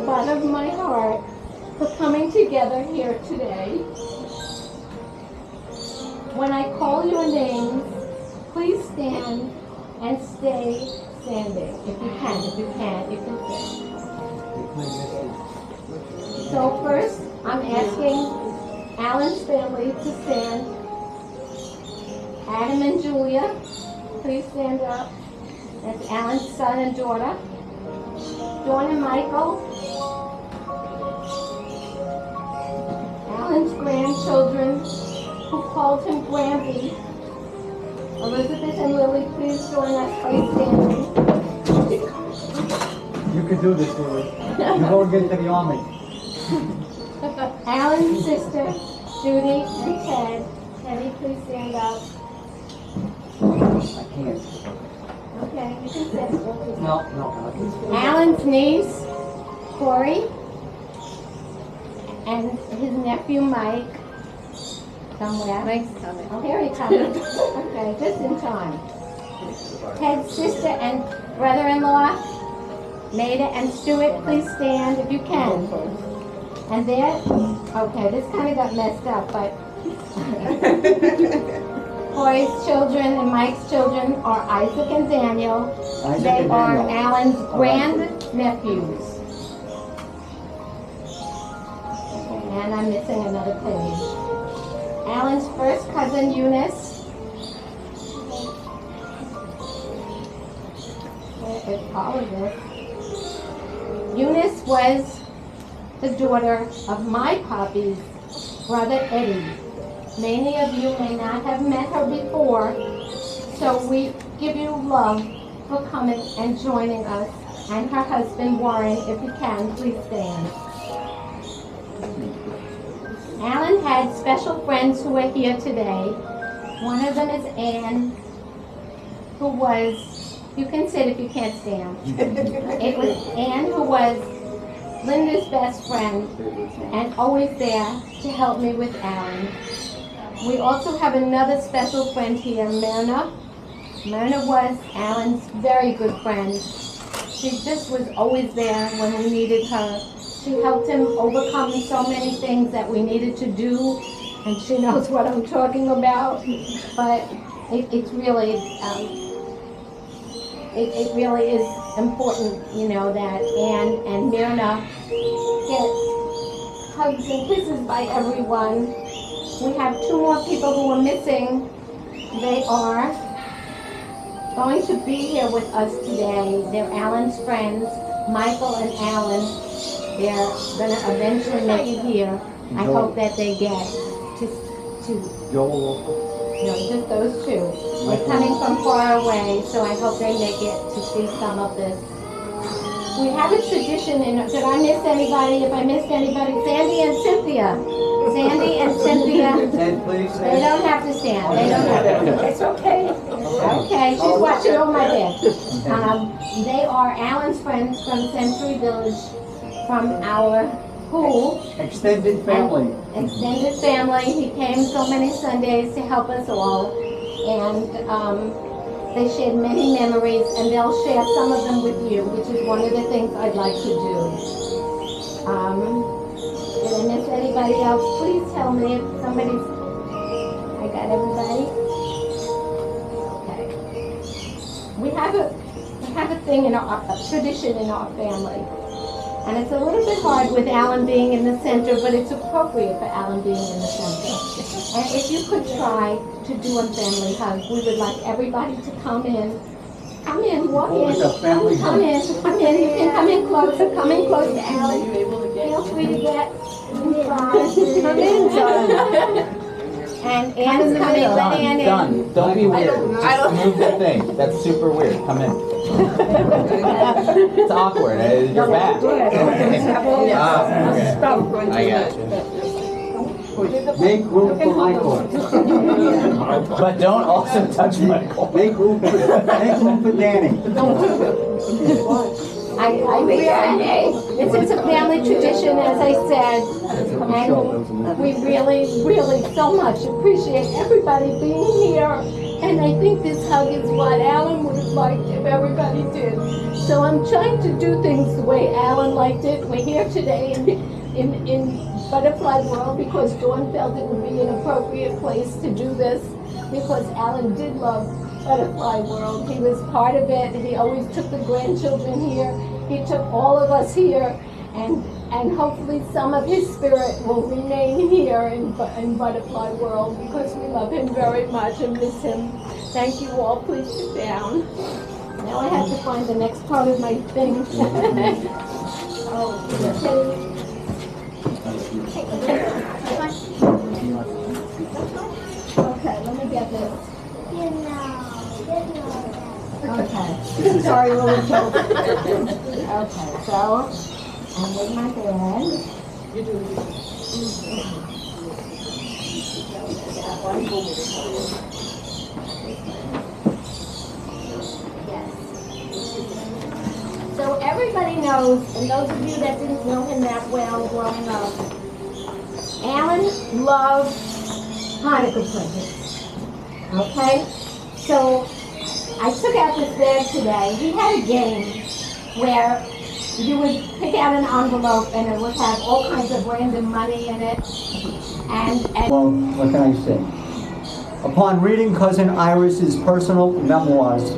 bottom of my heart for coming together here today. When I call your names, please stand and stay standing. If you can, if you can't, you can sit. So first, I'm asking Allan's family to stand. Adam and Julia, please stand up. That's Allan's son and daughter. Dawn and Michael. Allan's grandchildren, who called him Grampy. Elizabeth and Lily, please join us by standing. You can do this, Lily. You won't get to the army. Allan's sister, Judy and Ted. Teddy, please stand up. I can't. Okay, you can sit. No. Allan's niece, Corey, and his nephew, Mike. Somewhere. Mike's coming. Oh, here he comes. Okay, just in time. Ted's sister and brother-in-law, Maida and Stuart, please stand if you can. And there, okay, this kind of got messed up, but Corey's children and Mike's children are Isaac and Daniel. They are Allan's grand-nephews. And I'm missing another page. Allan's first cousin, Eunice. Where is all of this? Eunice was the daughter of my papa's brother Eddie. Many of you may not have met her before, so we give you love for coming and joining us. And her husband, Warren, if you can, please stand. Allan had special friends who are here today. One of them is Anne, who was, you can sit if you can't stand. It was Anne who was Linda's best friend and always there to help me with Allan. We also have another special friend here, Myrna. Myrna was Allan's very good friend. She just was always there when we needed her. She helped him overcome so many things that we needed to do, and she knows what I'm talking about. But it's really, it really is important, you know, that Anne and Myrna get hugs and kisses by everyone. We have two more people who are missing. They are going to be here with us today. They're Allan's friends, Michael and Allan. They're going to eventually make it here. I hope that they get to Joel. no, just those two. They're coming from far away, so I hope they make it to see some of this. We have a tradition, and did I miss anybody? If I missed anybody, Sandy and Cynthia. Sandy and Cynthia. Ted, please stand. They don't have to stand. They don't have to. It's okay. Okay, she's watching on my bed. They are Allan's friends from Century Village, from our pool. Extended family. Extended family. He came so many Sundays to help us all. And they shared many memories, and they'll share some of them with you, which is one of the things I'd like to do. Did I miss anybody else? Please tell me if somebody's... I got everybody? Okay. We have a thing in our a tradition in our family. And it's a little bit hard with Allan being in the center, but it's appropriate for Allan being in the center. And if you could try to do a family hug, we would like everybody to come in. Come in, walk in. It's a family Come in, come in. You can come in closer. Come in close to Allan. Feel free to get in. Come in, John. And Anne's coming. Let Anne in. Done. Don't be weird. Just move the thing. That's super weird. Come in. It's awkward. You're back. I got you. Make room for Michael. But don't also touch Michael. Make room for Danny. It's a family tradition, as I said, and we really, really so much appreciate everybody being here And I think this hug is what Allan would have liked if everybody did. So I'm trying to do things the way Allan liked it. We're here today in Butterfly World because Dawn felt it would be an appropriate place to do this because Allan did love Butterfly World. He was part of it. He always took the grandchildren here. He took all of us here, and hopefully some of his spirit will remain here in Butterfly World because we love him very much and miss him. Thank you all. Please sit down. Now I have to find the next part of my thing. Okay, let me get this. Okay. Sorry, little children. Okay, so I'm with my dad. So everybody knows, and those of you that didn't know him that well growing up, Allan loved Hanukkah presents. Okay? So I took out this bag today. He had a game where you would pick out an envelope and it would have all kinds of random money in it. And Well, what can I say? Upon reading Cousin Iris's personal memoirs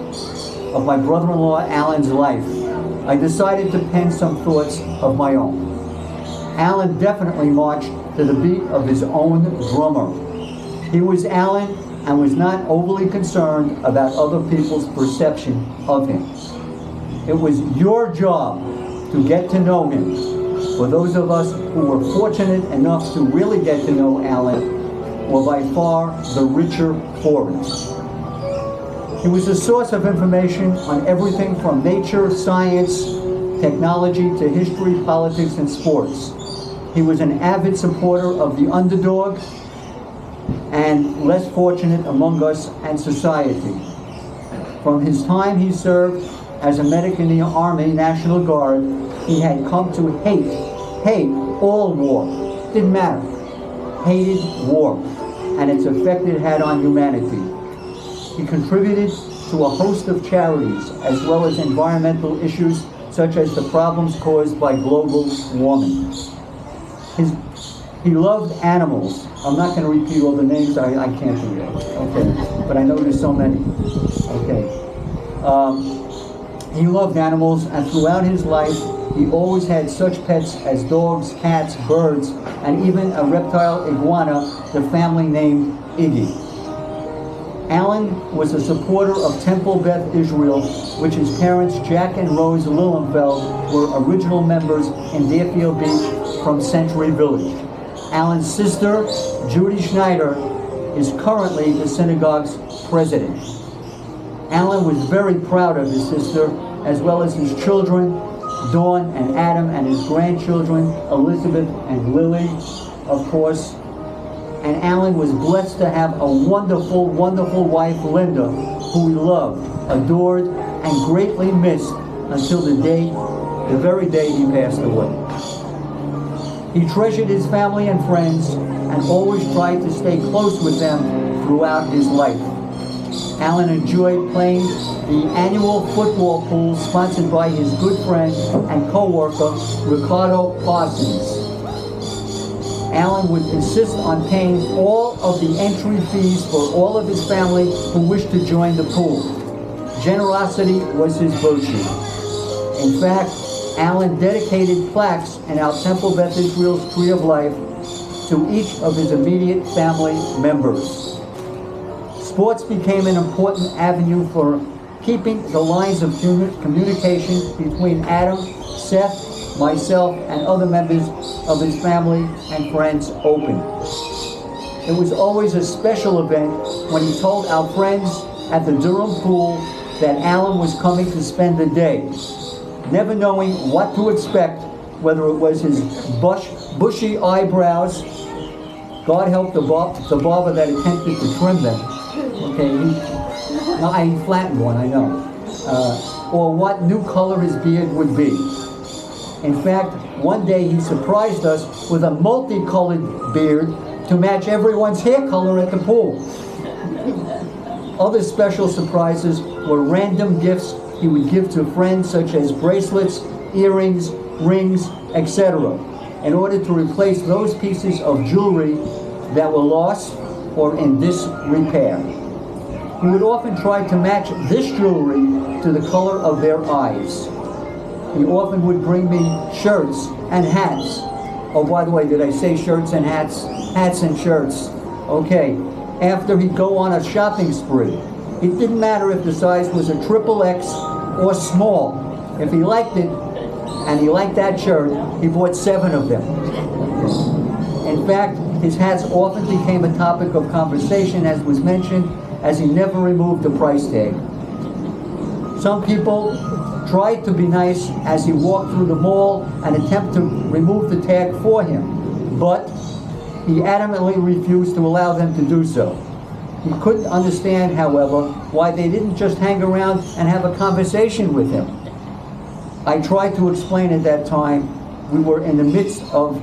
of my brother-in-law Allan's life, I decided to pen some thoughts of my own. Allan definitely marched to the beat of his own drummer. He was Allan and was not overly concerned about other people's perception of him. It was your job to get to know him. For those of us who were fortunate enough to really get to know Allan, were by far the richer for it. He was a source of information on everything from nature, science, technology, to history, politics, and sports. He was an avid supporter of the underdog and less fortunate among us and society. From his time he served as a medic in the Army National Guard, he had come to hate all war. Didn't matter. Hated war and its effect it had on humanity. He contributed to a host of charities as well as environmental issues such as the problems caused by global warming. He loved animals. I'm not going to repeat all the names, I can't do that, okay? But I know there's so many, okay? He loved animals, and throughout his life, he always had such pets as dogs, cats, birds, and even a reptile iguana the family named Iggy. Allan was a supporter of Temple Beth Israel, which his parents, Jack and Rose Lilenfeld, were original members in Deerfield Beach from Century Village. Allan's sister, Judy Schneider, is currently the synagogue's president. Allan was very proud of his sister, as well as his children, Dawn and Adam, and his grandchildren, Elizabeth and Lily, of course. And Allan was blessed to have a wonderful, wonderful wife, Linda, who he loved, adored, and greatly missed until the very day he passed away. He treasured his family and friends and always tried to stay close with them throughout his life. Allan enjoyed playing the annual football pool sponsored by his good friend and co-worker, Ricardo Parsons. Allan would insist on paying all of the entry fees for all of his family who wished to join the pool. Generosity was his virtue. In fact, Allan dedicated plaques in our Temple Beth Israel's Tree of Life to each of his immediate family members. Sports became an important avenue for keeping the lines of communication between Adam, Seth, myself, and other members of his family and friends open. It was always a special event when he told our friends at the Durham pool that Allan was coming to spend the day, never knowing what to expect, whether it was his bushy eyebrows, God help the barber that attempted to trim them, okay, I flattened one, I know, or what new color his beard would be. In fact, one day he surprised us with a multicolored beard to match everyone's hair color at the pool. Other special surprises were random gifts he would give to friends, such as bracelets, earrings, rings, etc., in order to replace those pieces of jewelry that were lost or in disrepair. He would often try to match this jewelry to the color of their eyes. He often would bring me shirts and hats. Oh, by the way, did I say shirts and hats? Hats and shirts. Okay. After he'd go on a shopping spree. It didn't matter if the size was a XXX or small. If he liked it, and he liked that shirt, he bought 7 of them. In fact, his hats often became a topic of conversation, as was mentioned, as he never removed the price tag. Some people tried to be nice as he walked through the mall and attempt to remove the tag for him, but he adamantly refused to allow them to do so. He couldn't understand, however, why they didn't just hang around and have a conversation with him. I tried to explain at that time we were in the midst of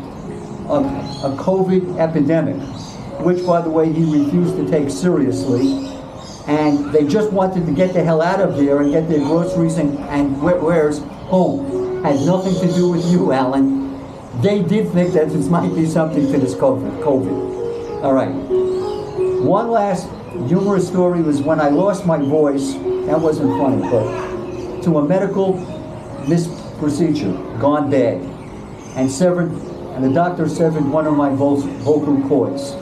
a COVID epidemic, which, by the way, he refused to take seriously, and they just wanted to get the hell out of there and get their groceries and wares home. Had nothing to do with you, Allan. They did think that this might be something to this COVID. All right. One last humorous story was when I lost my voice. That wasn't funny, but to a medical misprocedure, gone bad, and the doctor severed one of my vocal cords.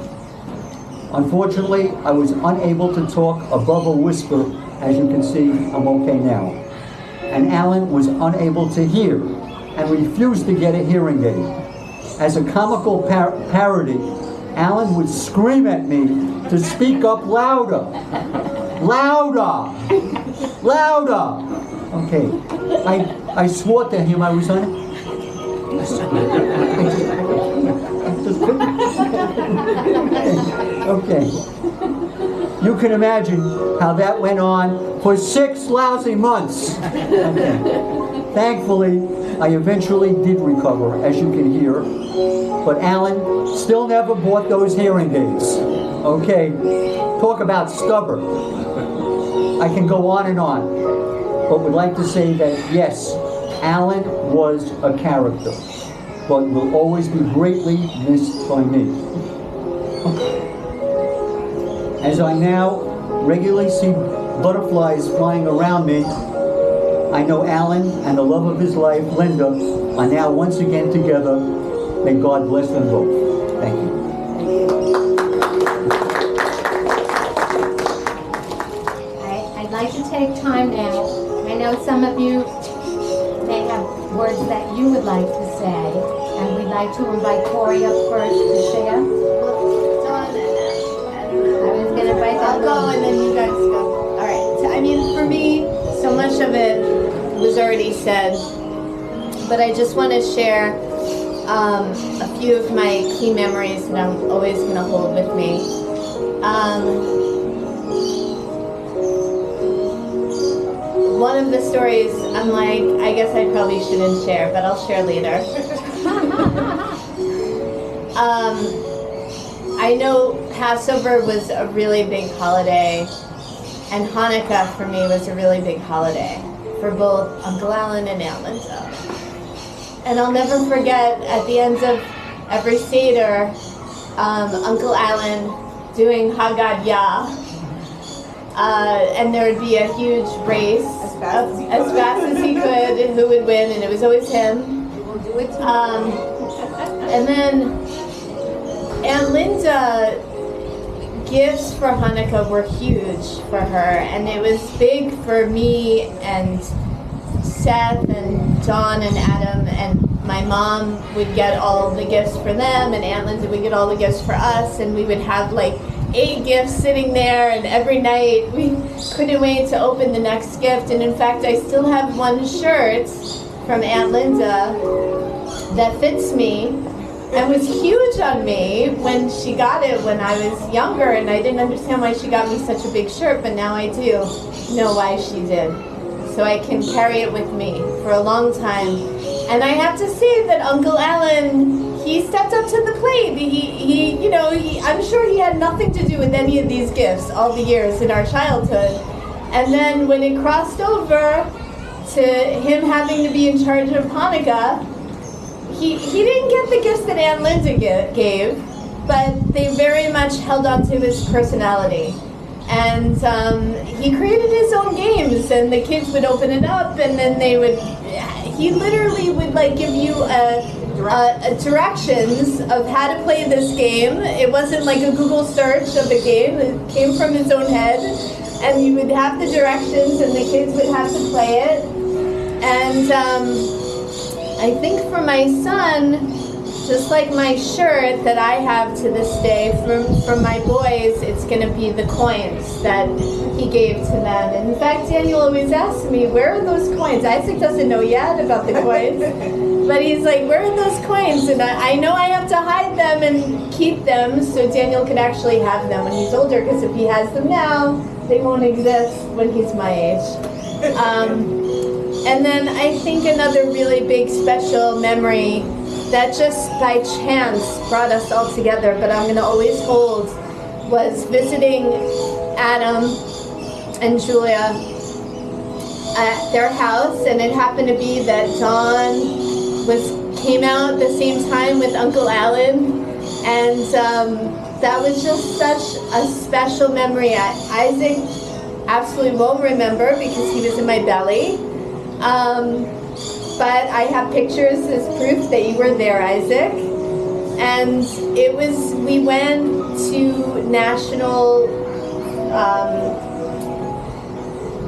Unfortunately, I was unable to talk above a whisper. As you can see, I'm okay now. And Allan was unable to hear and refused to get a hearing aid. As a comical parody, Allan would scream at me to speak up louder. Louder! Louder! Okay. I swore to him I was Okay. You can imagine how that went on for 6 lousy months. Okay. Thankfully, I eventually did recover, as you can hear. But Allan still never bought those hearing aids. Okay. Talk about stubborn. I can go on and on. But would like to say that, yes, Allan was a character, but will always be greatly missed by me. As I now regularly see butterflies flying around me, I know Allan and the love of his life, Linda, are now once again together. May God bless them both. Thank you. I'd like to take time now. I know some of you may have words that you would like to say, and we'd like to invite Corey up first to share. I'll go and then you guys go. Alright, so, I mean, for me, so much of it was already said, but I just want to share a few of my key memories that I'm always going to hold with me. One of the stories, I'm like, I guess I probably shouldn't share, but I'll share later. I know Passover was a really big holiday, and Hanukkah for me was a really big holiday for both Uncle Allan and Aunt Linda. And I'll never forget at the end of every Seder, Uncle Allan doing Haggadah, and there would be a huge race as fast as he could, who would win, and it was always him. And then Aunt Linda, gifts for Hanukkah were huge for her, and it was big for me and Seth and John and Adam, and my mom would get all the gifts for them, and Aunt Linda would get all the gifts for us, and we would have like 8 gifts sitting there, and every night we couldn't wait to open the next gift. And in fact, I still have one shirt from Aunt Linda that fits me and was huge on me when she got it when I was younger, and I didn't understand why she got me such a big shirt, but now I do know why she did. So I can carry it with me for a long time. And I have to say that Uncle Allan, he he stepped up to the plate. I'm sure he had nothing to do with any of these gifts all the years in our childhood. And then when it crossed over to him having to be in charge of Hanukkah, he didn't get the gifts that Aunt Linda gave, but they very much held on to his personality. And he created his own games, and the kids would open it up, and then he literally would like give you directions of how to play this game. It wasn't like a Google search of a game, it came from his own head, and you would have the directions, and the kids would have to play it. And I think for my son, just like my shirt that I have to this day, from my boys, it's going to be the coins that he gave to them. And in fact, Daniel always asks me, where are those coins? Isaac doesn't know yet about the coins, but he's like, where are those coins? And I know I have to hide them and keep them so Daniel can actually have them when he's older, because if he has them now, they won't exist when he's my age. And then I think another really big special memory that just by chance brought us all together, but I'm going to always hold, was visiting Adam and Julia at their house. And it happened to be that Dawn came out at the same time with Uncle Allan, and that was just such a special memory. Isaac absolutely won't remember because he was in my belly. But I have pictures as proof that you were there, Isaac. And we went to national,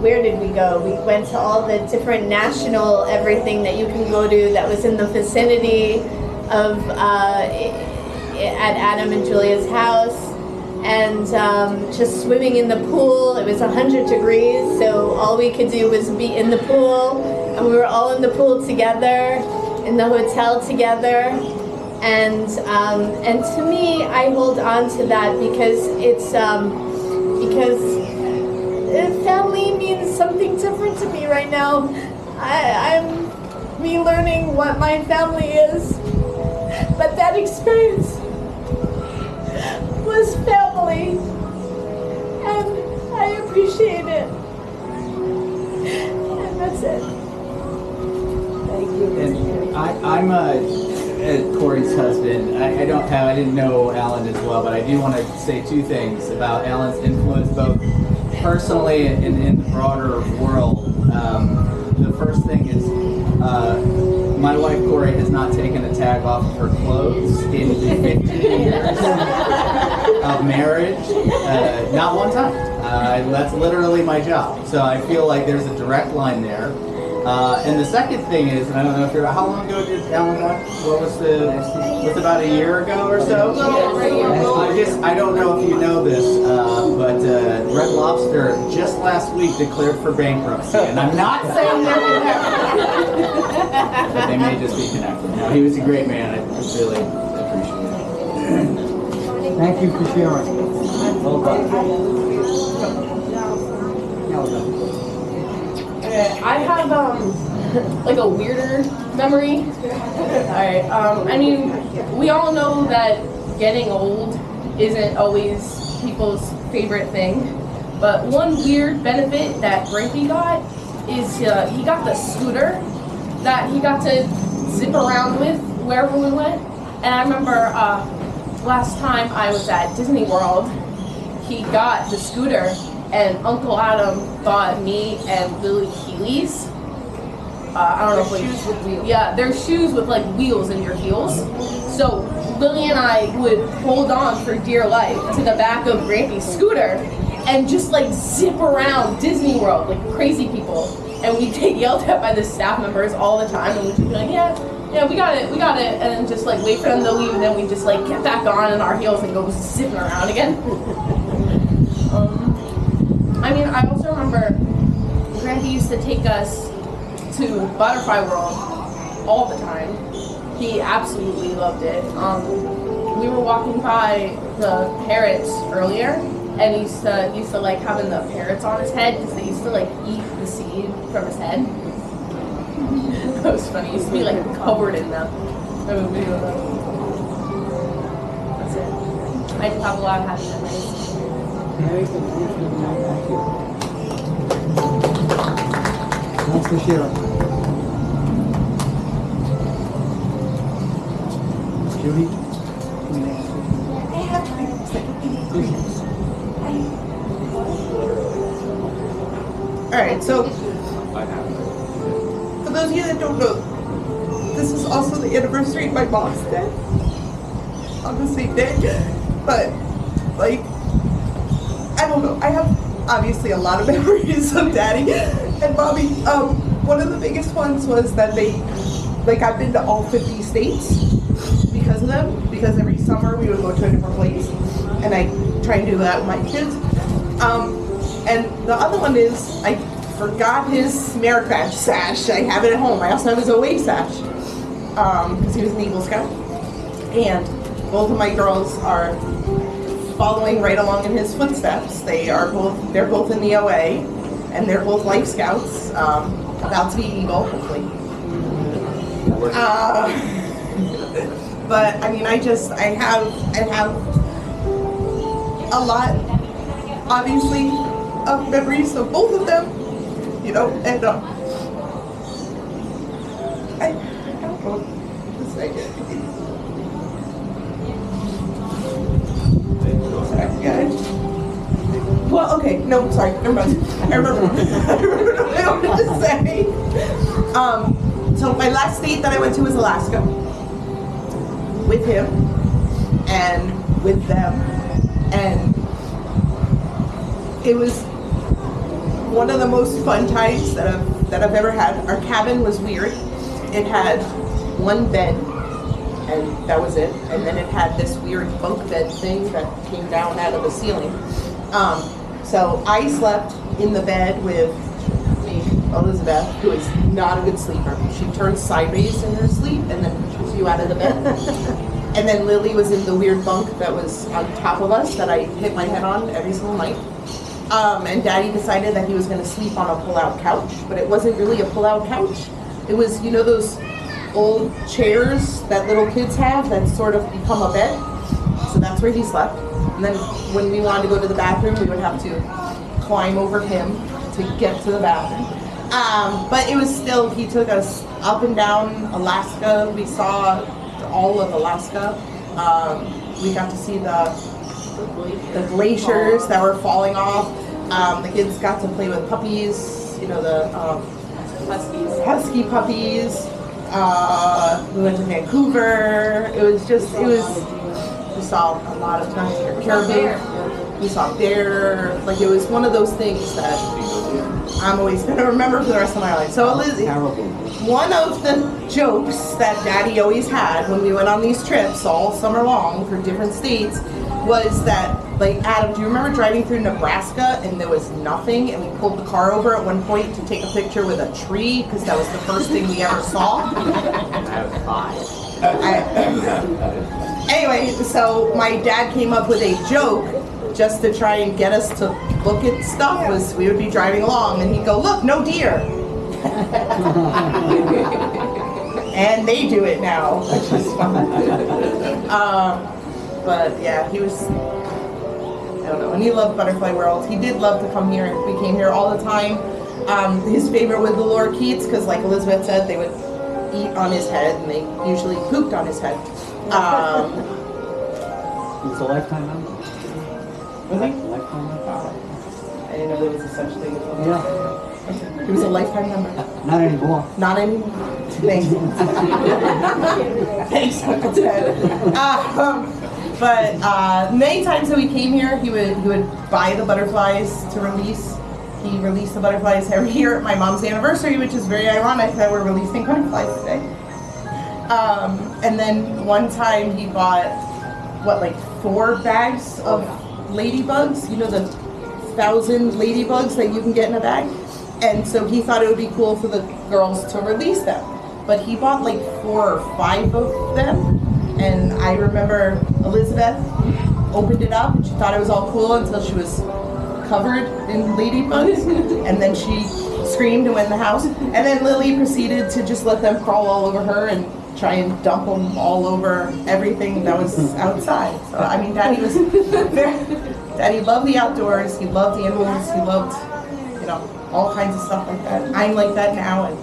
where did we go? We went to all the different national everything that you can go to that was in the vicinity of, at Adam and Julia's house. And just swimming in the pool. It was 100 degrees, so all we could do was be in the pool. And we were all in the pool together, in the hotel together. And to me, I hold on to that because because family means something different to me right now. I'm relearning what my family is. But that experience was family, and I appreciate it. And that's it. Thank you. And I'm Corey's husband. I didn't know Allan as well, but I do want to say two things about Allan's influence, both personally and in the broader world. The first thing is, my wife Corey has not taken a tag off of her clothes in 15 years of marriage, not one time. That's literally my job. So I feel like there's a direct line there. And the second thing is, and I don't know if how long ago did Allan die? What was about a year ago or so? I don't know if you know this, but Red Lobster just last week declared for bankruptcy, and I'm not saying they're connected, but they may just be connected. No, he was a great man. I really appreciate it. Thank you for sharing. Well done. Well done. I have like a weirder memory. Alright, I mean, we all know that getting old isn't always people's favorite thing, but one weird benefit that Grampy got is he got the scooter that he got to zip around with wherever we went. And I remember last time I was at Disney World, he got the scooter, and Uncle Adam bought me and Lily Heelys. I don't know if shoes with wheels. Yeah, they're shoes with like wheels in your heels. So Lily and I would hold on for dear life to the back of Grampy's scooter and just like zip around Disney World like crazy people. And we'd get yelled at by the staff members all the time, and we'd just be like, yeah, we got it, and then just like wait for them to leave, and then we just like get back on our heels and go zipping around again. I mean, I also remember Grampy used to take us to Butterfly World all the time. He absolutely loved it. We were walking by the parrots earlier, and he used to like having the parrots on his head because they used to like eat the seed from his head. That was funny. He used to be like covered in them. I have a video of that. I just have a lot of happy memories. Very good. Thank you. Nice to share. Judy? Alright, so for those of you that don't know, this is also the anniversary of my mom's death on the same day. But like, I don't know, I have obviously a lot of memories of Daddy and Mommy. One of the biggest ones was that I've been to all 50 states because of them, because every summer we would go to a different place, and I try and do that with my kids. And the other one is, I forgot his merit badge sash. I have it at home. I also have his OA sash, because he was an Eagle Scout. And both of my girls are following right along in his footsteps. They're both in the OA, and they're both Life Scouts, about to be Eagle, hopefully. But I mean, I have a lot, obviously, of memories of both of them, you know, and I don't know to say it. Sorry, guys. Well, okay, no, sorry, never mind. I remember what I wanted to say. So my last state that I went to was Alaska, with him and with them, and it was one of the most fun times that I've ever had. Our cabin was weird. It had one bed, and that was it. And then it had this weird bunk bed thing that came down out of the ceiling. So I slept in the bed with Elizabeth, who is not a good sleeper. She turns sideways in her sleep and then pushes you out of the bed. And then Lily was in the weird bunk that was on top of us that I hit my head on every single night. And Daddy decided that he was going to sleep on a pull-out couch, but it wasn't really a pull-out couch. It was, you know, those old chairs that little kids have that sort of become a bed. So that's where he slept. And then when we wanted to go to the bathroom, we would have to climb over him to get to the bathroom. But it was still, he took us up and down Alaska. We saw all of Alaska. We got to see the glaciers that were falling off. The kids got to play with puppies, you know, the husky puppies. We went to Vancouver. We saw a lot of caribou. We saw bear. Like, it was one of those things that I'm always going to remember for the rest of my life. So Lizzie, one of the jokes that Daddy always had when we went on these trips all summer long for different states was that, like, Adam, do you remember driving through Nebraska and there was nothing, and we pulled the car over at one point to take a picture with a tree because that was the first thing we ever saw? I was 5. Anyway, so my dad came up with a joke just to try and get us to look at stuff. Was we would be driving along and he'd go, "Look, no deer." And they do it now, which is fun. But yeah, he was, I don't know, and he loved Butterfly World. He did love to come here. We came here all the time. His favorite was the lorikeets because, like Elizabeth said, they would eat on his head, and they usually pooped on his head. It's a lifetime member. Was he? Lifetime member. I didn't know there was a such thing. Yeah. He was a lifetime member. Not anymore. Not anymore. Thanks. Thanks, Uncle Ted. But many times that we came here, he would buy the butterflies to release. He released the butterflies every year at my mom's anniversary, which is very ironic that we're releasing butterflies today. And then one time he bought, like 4 bags of ladybugs, you know, the 1,000 ladybugs that you can get in a bag. And so he thought it would be cool for the girls to release them. But he bought like 4 or 5 of them. And I remember Elizabeth opened it up and she thought it was all cool until she was covered in ladybugs. And then she screamed and went in the house. And then Lily proceeded to just let them crawl all over her and try and dump them all over everything that was outside. So I mean, Daddy was Daddy loved the outdoors. He loved animals. He loved, you know, all kinds of stuff like that. I'm like that now, and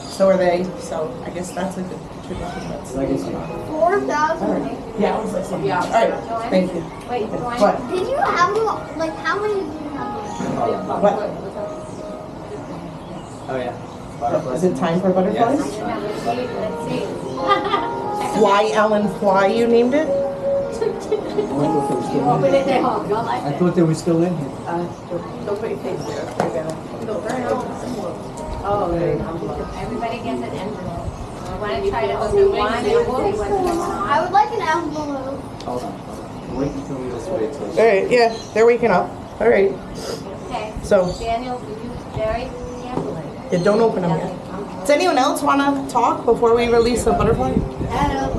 so are they. So I guess that's a good tradition. That's Legacy. 4,000. yeah, it was like something. Yeah. All right, thank you. Wait, What? Did you have like how many did you have? What? Oh yeah. Butterflies. Is it time for butterflies? Yes. let's see. Fly, Allan, Fly. You named it. Open it at home, you'll like I it. thought they were still in here. Don't put your face there. Everybody gets an envelope. I want to try to open one and we'll see what's going on. I would like an envelope. Hold on. Wait until we just wait till. All right. Yeah, they're waking up. All right. Okay. So Daniel, will you very carefully? yeah, don't open them yet. Does anyone else want to talk before we release the butterfly? Hello.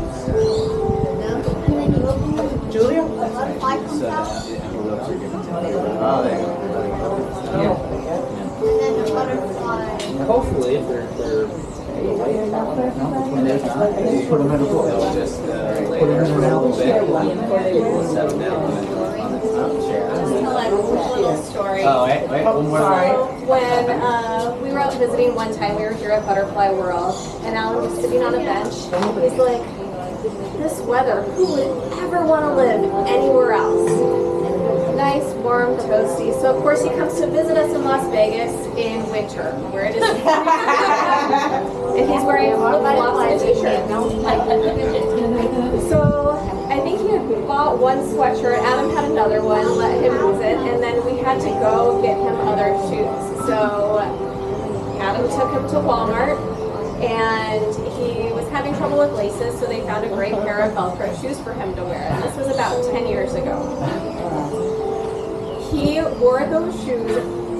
And then you open it. Julia? The butterfly comes out. Oh, there you go. And then the butterfly. Hopefully, if they're when they're not, Put them in a book. they'll just Put them later in an a little album. bit. We'll set them down on the chair. Tell a little story. Oh, wait, one more. Sorry. When we were out visiting one time, we were here at Butterfly World, and Allan was sitting on a bench. He's like, this weather, who would ever want to live anywhere else? Nice, warm, toasty. So of course he comes to visit us in Las Vegas in winter, where it is and he's wearing flip-flops and a t-shirt. So I think he had bought one sweatshirt, Adam had another one, let him use it, and then we had to go get him other shoes. So Adam took him to Walmart, and he was having trouble with laces, so they found a great pair of Velcro shoes for him to wear. And this was about 10 years ago. He wore those shoes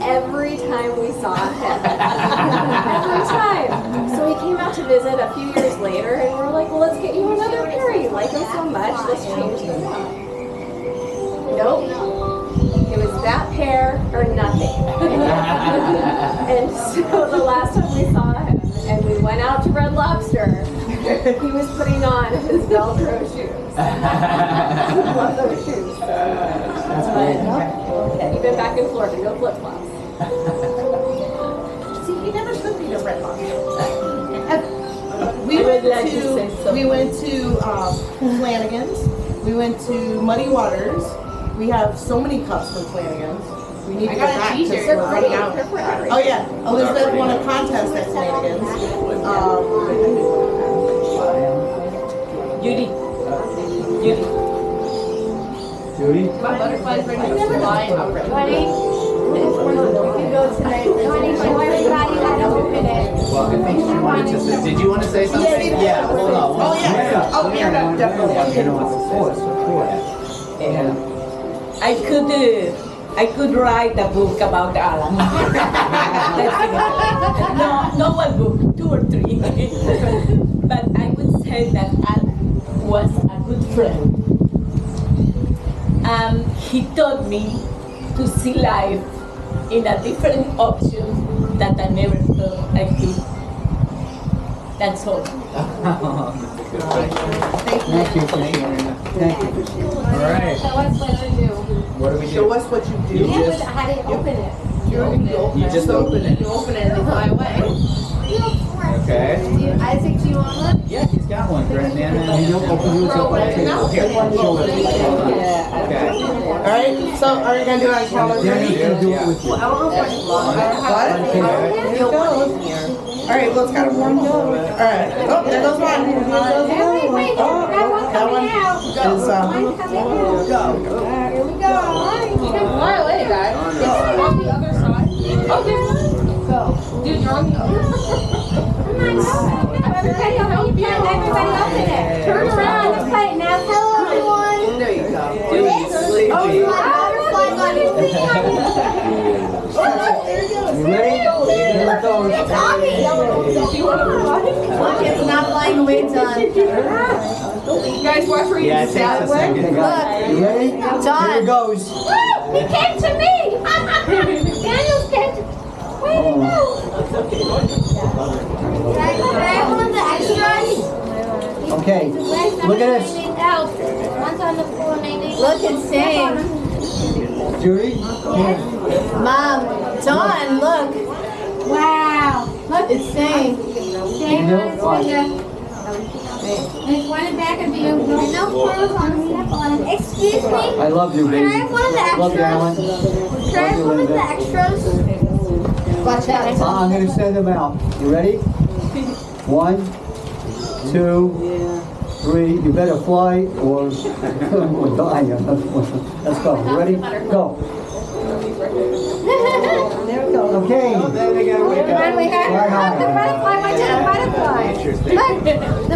every time we saw him. Every time. So he came out to visit a few years later, and we're like, well, let's get you another pair. You like them so much, let's change them up. Nope. It was that pair or nothing. And so the last time we saw him, and we went out to Red Lobster, he was putting on his Velcro shoes. I love those shoes. Even back in Florida, no flip-flops. See, you never took me to Red Lobster. We went to Flanagan's. We went to Muddy Waters. We have so many cups from Flanagan's. We need to go back because we're running out. Oh yeah, Elizabeth won a contest at Flanagan's. Judy. Judy? My butterfly's ready to fly out right now. Ready? We can go tonight. Ready? Show everybody how to open it. Well, I think she wanted to say, did you want to say something? Yeah, hold on. Oh yeah. Oh yeah, definitely. I could write a book about Allan. no one book, 2 or 3. But I would say that Allan was a good friend. He taught me to see life in a different option that I never thought I could. That's all. Thank you for sharing that. Thank you for sharing. All right. Show us what to do. What do we Show do? us what you do. Yeah, but how do you open it? You just open it. You open it and they fly away. Okay. Isaac, do you want one? Yeah, he's got one. Great, man. And you'll open yours up on the table. Here, show it. Okay. All right. So are you gonna do it on camera? Daniel's gonna do it with you. What? Here you go. All right. Well, it's got a warm go. All right. Oh, there goes one. Wait, grab one That one coming out. is One coming out. Here we go. You can fly away, guys. It's on the other side. Okay. Go. Dude, you're on the other side. Everybody open it. Turn around. Let's play it now. Hello, everyone. There you go. Oh, butterfly bunny. You ready? Here it goes. Look, it's not flying away, John. You guys watch where you Yeah, it takes a second. Okay, got it. You ready? Here it goes. Woo! He came to me. Daniel's came to. Where did he go? Can I have one of the extras? Okay, look at this. One's on the floor, maybe. Look, it's saying, Judy? Mom, Dawn, look, Wow. Look, it's saying. Dang on his finger. There's one in back of you. No clothes on the step on it. Excuse me? I love you, Can baby. I have one of the Love you, Alan. extras? Can I have one of the extras? Watch out. I'm gonna send them out. You ready? 1, 2, 3. You better fly or die. Let's go. You ready? Go. Okay. And we have the butterfly. I did a butterfly. Look, the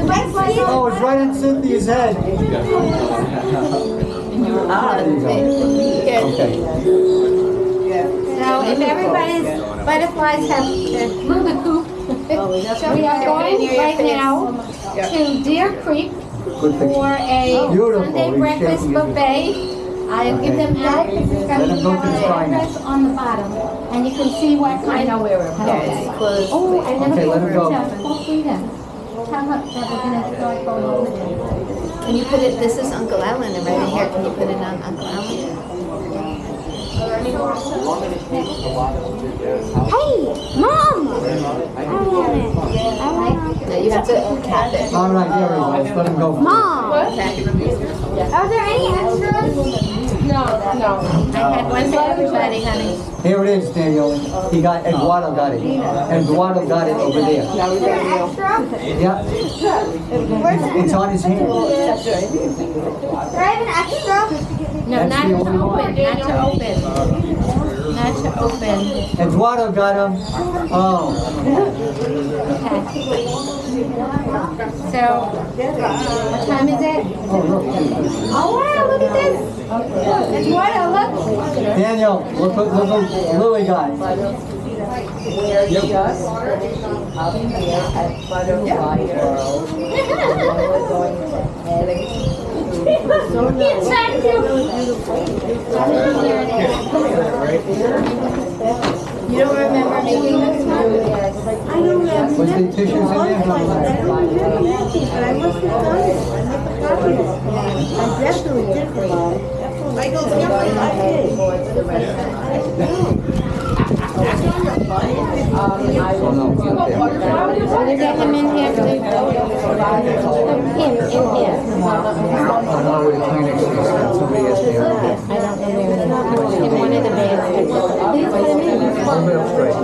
butterfly. Oh, it's right in Cynthia's head. Ah, There you go. Here. Okay. So if everybody's butterflies have move the coop, we are going right now to Deer Creek Good picture. for a Beautiful. Sunday He's breakfast shaking his- buffet. I'll give them out because it's Let going to him go to the have sign. an address on the bottom, and you can see what kind of. There, it's closed. Oh, and then Okay, let him go. hopefully then. Tell her that we're gonna start going over there. Can you put it, this is Uncle Allan, and right in here, can you put it on Uncle Allan? Hey, Mom! I want it. No, you have to cap it. All right, there he goes. Let him go. Mom! Are there any extras? No. I had one for everybody, honey. Here it is, Daniel. He got, Eduardo got it. Eduardo got it over there. Is there an extra? Yeah. It's on his hand. Do I have an extra? No, That's not the to only one. open, not to open. Not to open. Eduardo got him. Oh. So, what time is it? Oh, look. Oh wow, look at this. It's what, look. Daniel, look what Lily got. You don't remember making this one? Was the tissues in there? But I must have done it. I definitely did for Mom. I go, yeah, I did. Oh, no. Will you get him in here, please? Him, in here. I know where the clinic is. Somebody asked me. I don't know where it is. In one of the bags. Please let him in. One minute straight.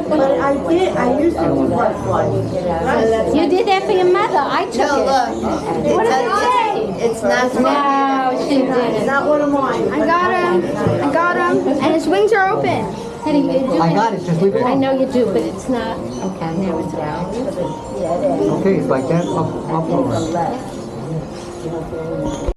But I did, I used to do butterflies. You did that for your mother, I took No, it. look. What did it say? It's not for No, she didn't. Not one of mine. I got him, and his wings are open. Honey, you do I got it, just leave it I alone. know you do, but it's not. Okay, now it's down. Okay, it's like that, up over.